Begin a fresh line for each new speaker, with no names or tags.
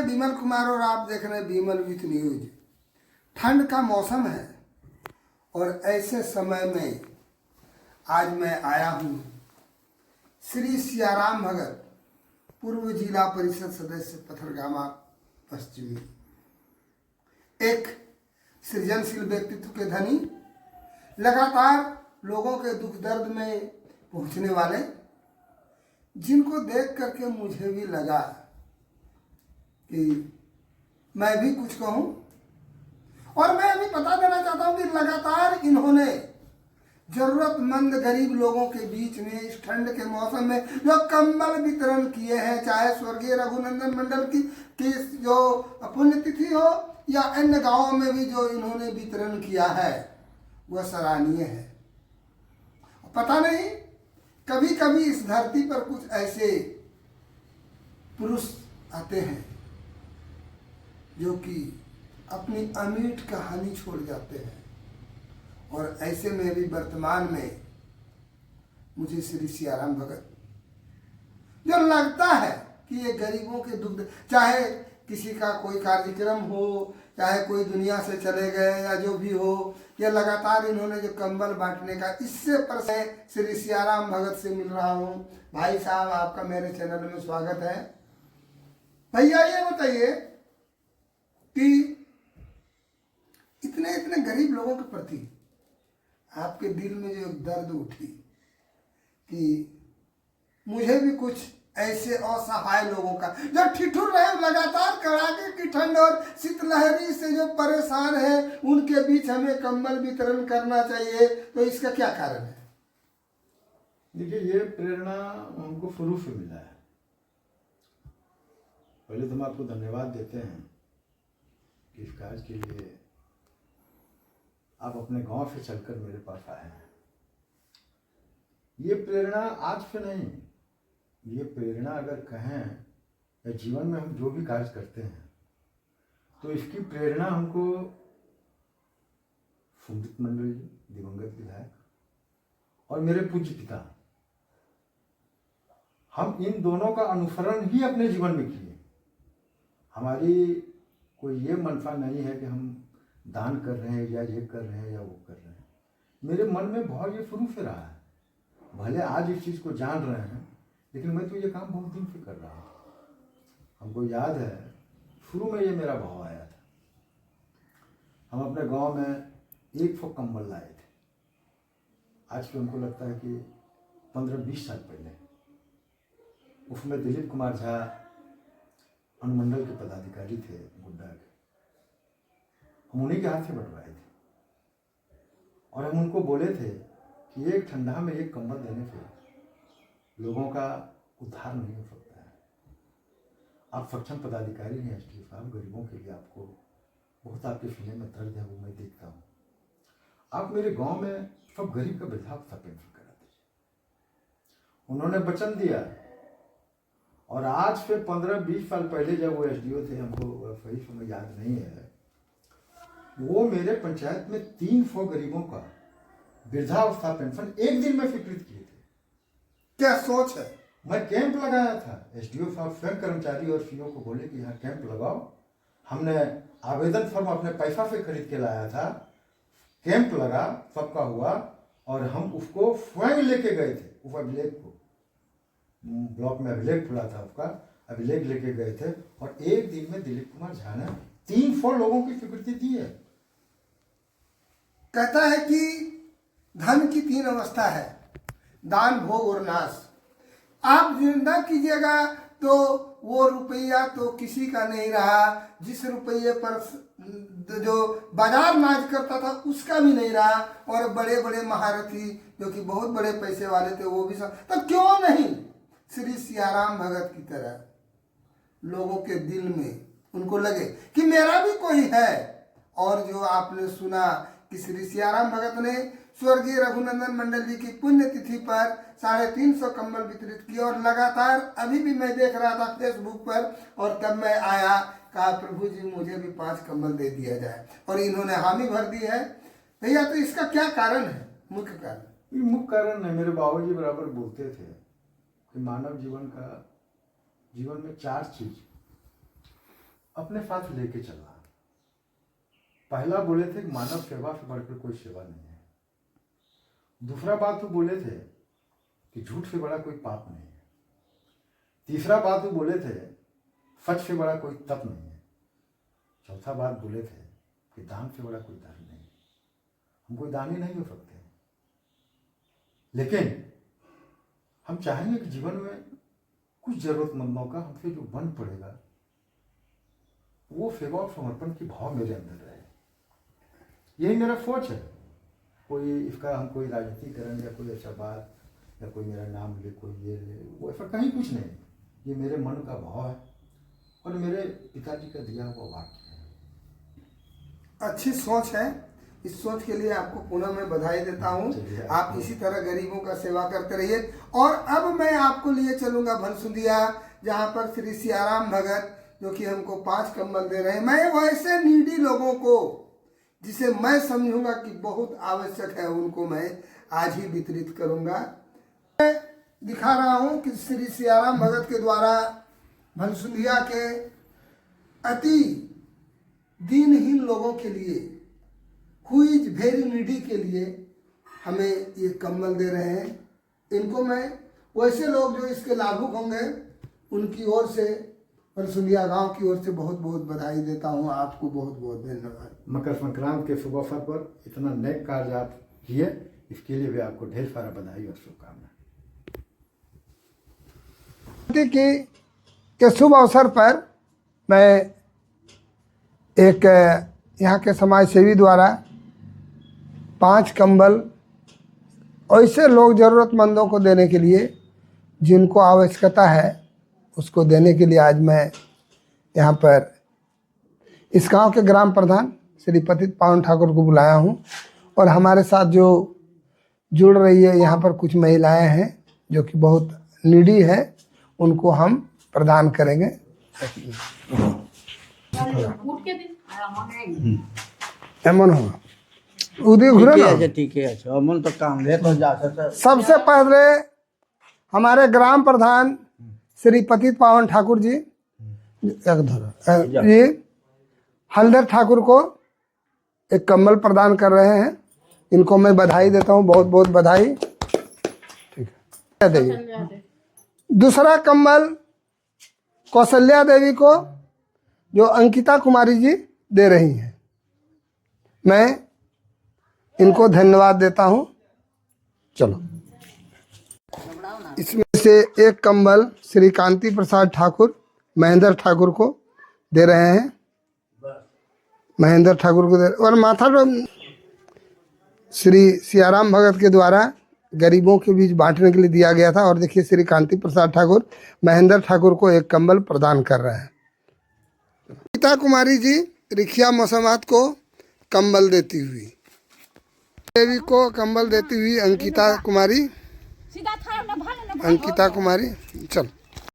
विमल कुमार और आप देख रहे हैं विमल विथ न्यूज। ठंड का मौसम है और ऐसे समय में आज मैं आया हूँ श्री सियाराम भगत, पूर्व जिला परिषद सदस्य पथरगामा पश्चिमी, एक सृजनशील व्यक्तित्व के धनी, लगातार लोगों के दुख दर्द में पहुँचने वाले, जिनको देख करके मुझे भी लगा कि मैं भी कुछ कहूँ। और मैं अभी बता देना चाहता हूँ कि लगातार इन्होंने जरूरतमंद गरीब लोगों के बीच में इस ठंड के मौसम में जो कंबल वितरण किए हैं, चाहे स्वर्गीय रघुनंदन मंडल की जो पुण्यतिथि हो या अन्य गांवों में भी जो इन्होंने वितरण किया है, वह सराहनीय है। पता नहीं, कभी कभी इस धरती पर कुछ ऐसे पुरुष आते हैं जो कि अपनी अमीट कहानी छोड़ जाते हैं, और ऐसे में भी वर्तमान में मुझे श्री सियाराम भगत जो लगता है कि ये गरीबों के दुख, चाहे किसी का कोई कार्यक्रम हो, चाहे कोई दुनिया से चले गए या जो भी हो, ये लगातार इन्होंने जो कंबल बांटने का, इससे पर से श्री सियाराम भगत से मिल रहा हूँ। भाई साहब, आपका मेरे चैनल में स्वागत है। भैया ये बताइए कि इतने इतने गरीब लोगों के प्रति आपके दिल में जो दर्द उठी कि मुझे भी कुछ ऐसे असहाय लोगों का जो ठिठुर रहे, लगातार कड़ाके की ठंड और शीतलहरी से जो परेशान है, उनके बीच हमें कंबल वितरण करना चाहिए, तो इसका क्या कारण है?
देखिए, ये प्रेरणा हमको शुरू से मिला है। पहले तो हम आपको धन्यवाद देते हैं कि इस कार्य के लिए आप अपने गांव से चलकर मेरे पास आए हैं। ये प्रेरणा आज से नहीं, ये प्रेरणा अगर कहें या जीवन में हम जो भी कार्य करते हैं तो इसकी प्रेरणा हमको सुमित मंडल जी, दिवंगत विधायक, और मेरे पूज्य पिता, हम इन दोनों का अनुसरण ही अपने जीवन में किए। हमारी कोई ये मनसा नहीं है कि हम दान कर रहे हैं या ये कर रहे हैं या वो कर रहे हैं। मेरे मन में बहुत ये शुरू से रहा है। भले आज इस चीज़ को जान रहे हैं, लेकिन मैं तो ये काम बहुत दिन से कर रहा हूँ। हमको याद है, शुरू में ये मेरा भाव आया था। हम अपने गांव में 100 कंबल लाए थे। आज भी हमको लगता है कि 15-20 साल पहले। उसमें दिलीप कुमार झा अनुमंडल के पदाधिकारी थे, गुड्डा के। हम उन्हीं के हाथ से बंटवाए थे और हम उनको बोले थे कि एक ठंडा में एक कंबल देने से लोगों का उद्धार नहीं हो सकता है। आप सक्षम पदाधिकारी हैं एसडीओ साहब, गरीबों के लिए आपको बहुत, आपके सीने में दर्द है, वो मैं देखता हूँ। आप मेरे गांव में सब गरीब का वृद्धावस्था पेंशन करा दीजिए। उन्होंने वचन दिया, और आज से 15-20 साल पहले जब वो एसडीओ थे, हमको सही समय याद नहीं है, वो मेरे पंचायत में 300 गरीबों का वृद्धावस्था पेंशन एक दिन में स्वीकृत किए थे।
क्या सोच है?
मैं कैंप लगाया था। एसडीओ साहब स्वयं कर्मचारी और सीओ को बोले कि यहाँ कैंप लगाओ। हमने आवेदन फॉर्म अपने पैसा से खरीद के लाया था। कैंप लगा, सबका हुआ, और हम उसको स्वयं लेके गए थे। उस अभिलेख को, ब्लॉक में अभिलेख खुला था, उसका अभिलेख लेके गए थे, और एक दिन में दिलीप कुमार झा ने 300 लोगों की स्वीकृति दी है।
कहता है कि धन की 3 अवस्था है, दान, भोग और नाश। आप जिंदा कीजिएगा तो वो रुपया तो किसी का नहीं रहा, जिस रुपये पर जो बाजार नाच करता था उसका भी नहीं रहा, और बड़े बड़े महारथी जो कि बहुत बड़े पैसे वाले थे वो भी सब। तो क्यों नहीं श्री सियाराम भगत की तरह लोगों के दिल में उनको लगे कि मेरा भी कोई है। और जो आपने सुना कि श्री सियाराम भगत ने स्वर्गीय रघुनंदन मंडल जी की पुण्यतिथि पर 350 कंबल वितरित किए, और लगातार अभी भी मैं देख रहा था फेसबुक पर, और तब मैं आया, कहा प्रभु जी मुझे भी 5 कंबल दे दिया जाए, और इन्होंने हामी भर दी है। भैया, तो इसका क्या कारण है? मुख्य कारण,
ये मुख्य कारण है, मेरे बाबूजी बराबर बोलते थे कि मानव जीवन में 4 चीज, अपने साथ लेके चलना। पहला बोले थे कि मानव सेवा से बढ़कर कोई सेवा नहीं है। दूसरा बात वो बोले थे कि झूठ से बड़ा कोई पाप नहीं है। तीसरा बात वो बोले थे सच से बड़ा कोई तप नहीं है। चौथा बात बोले थे कि दान से बड़ा कोई धर्म नहीं है। हम कोई दानी नहीं हो सकते, लेकिन हम चाहेंगे कि जीवन में कुछ जरूरतमंदों का हमसे जो बन पड़ेगा वो सेवा और समर्पण की भाव मेरे अंदर रहे। यही मेरा सोच है। कोई इसका हम कोई राजनीतिकरण या कोई ऐसा बात या कोई मेरा नाम ले, कोई ये ले, वो ऐसा कहीं कुछ नहीं। ये मेरे मन का भाव है और मेरे पिताजी का दिया हुआ वाक्य है।
अच्छी सोच है। इस सोच के लिए आपको पुनः मैं बधाई देता हूँ। आप इसी तरह गरीबों का सेवा करते रहिए। और अब मैं आपको लिए चलूंगा भनसुंदिया, जहाँ पर श्री सियाराम भगत जो कि हमको 5 कंबल दे रहे हैं। मैं वैसे नीडी लोगों को जिसे मैं समझूंगा कि बहुत आवश्यक है उनको मैं आज ही वितरित करूंगा। मैं दिखा रहा हूं कि श्री सियाराम भगत के द्वारा भनसुंदिया के अति दीनहीन लोगों के लिए, हु इज वेरी नीडी के लिए हमें ये कंबल दे रहे हैं। इनको मैं वैसे लोग जो इसके लाभुक होंगे उनकी ओर से, भनसुंदिया गांव की ओर से बहुत बहुत बधाई देता हूं। आपको बहुत बहुत धन्यवाद।
मकर संक्रांति के शुभ अवसर पर इतना नेक कार्य आप किए, इसके लिए भी आपको ढेर सारा बधाई और शुभकामनाएं।
के शुभ अवसर पर मैं एक यहाँ के समाज सेवी द्वारा 5 कंबल ऐसे लोग ज़रूरतमंदों को देने के लिए जिनको आवश्यकता है उसको देने के लिए आज मैं यहाँ पर इस गांव के ग्राम प्रधान श्री पतित पावन ठाकुर को बुलाया हूँ। और हमारे साथ जो जुड़ रही है यहाँ पर कुछ महिलाएं हैं जो कि बहुत नीडी है, उनको हम प्रदान करेंगे। एमन हो उदी घुरे ना,
ठीक है। अमन तो काम है तो जा सकता।
सबसे पहले हमारे ग्राम प्रधान श्री पतित पावन ठाकुर जी ये हलधर ठाकुर को एक कंबल प्रदान कर रहे हैं। इनको मैं बधाई देता हूँ, बहुत बहुत बधाई। ठीक है, देवी। दूसरा कंबल कौशल्या देवी को जो अंकिता कुमारी जी दे रही हैं, मैं इनको धन्यवाद देता हूँ। चलो, इसमें से एक कंबल श्री कांति प्रसाद ठाकुर महेंद्र ठाकुर को दे रहे हैं। महेंद्र ठाकुर को दे, और माथा श्री सियाराम भगत के द्वारा गरीबों के बीच बांटने के लिए दिया गया था। और देखिए श्री कांति प्रसाद ठाकुर महेंद्र ठाकुर को एक कंबल प्रदान कर रहे हैं। गीता कुमारी जी रिखिया मौसमात को कंबल देती हुई, देवी को कंबल देती हुई अंकिता कुमारी, चल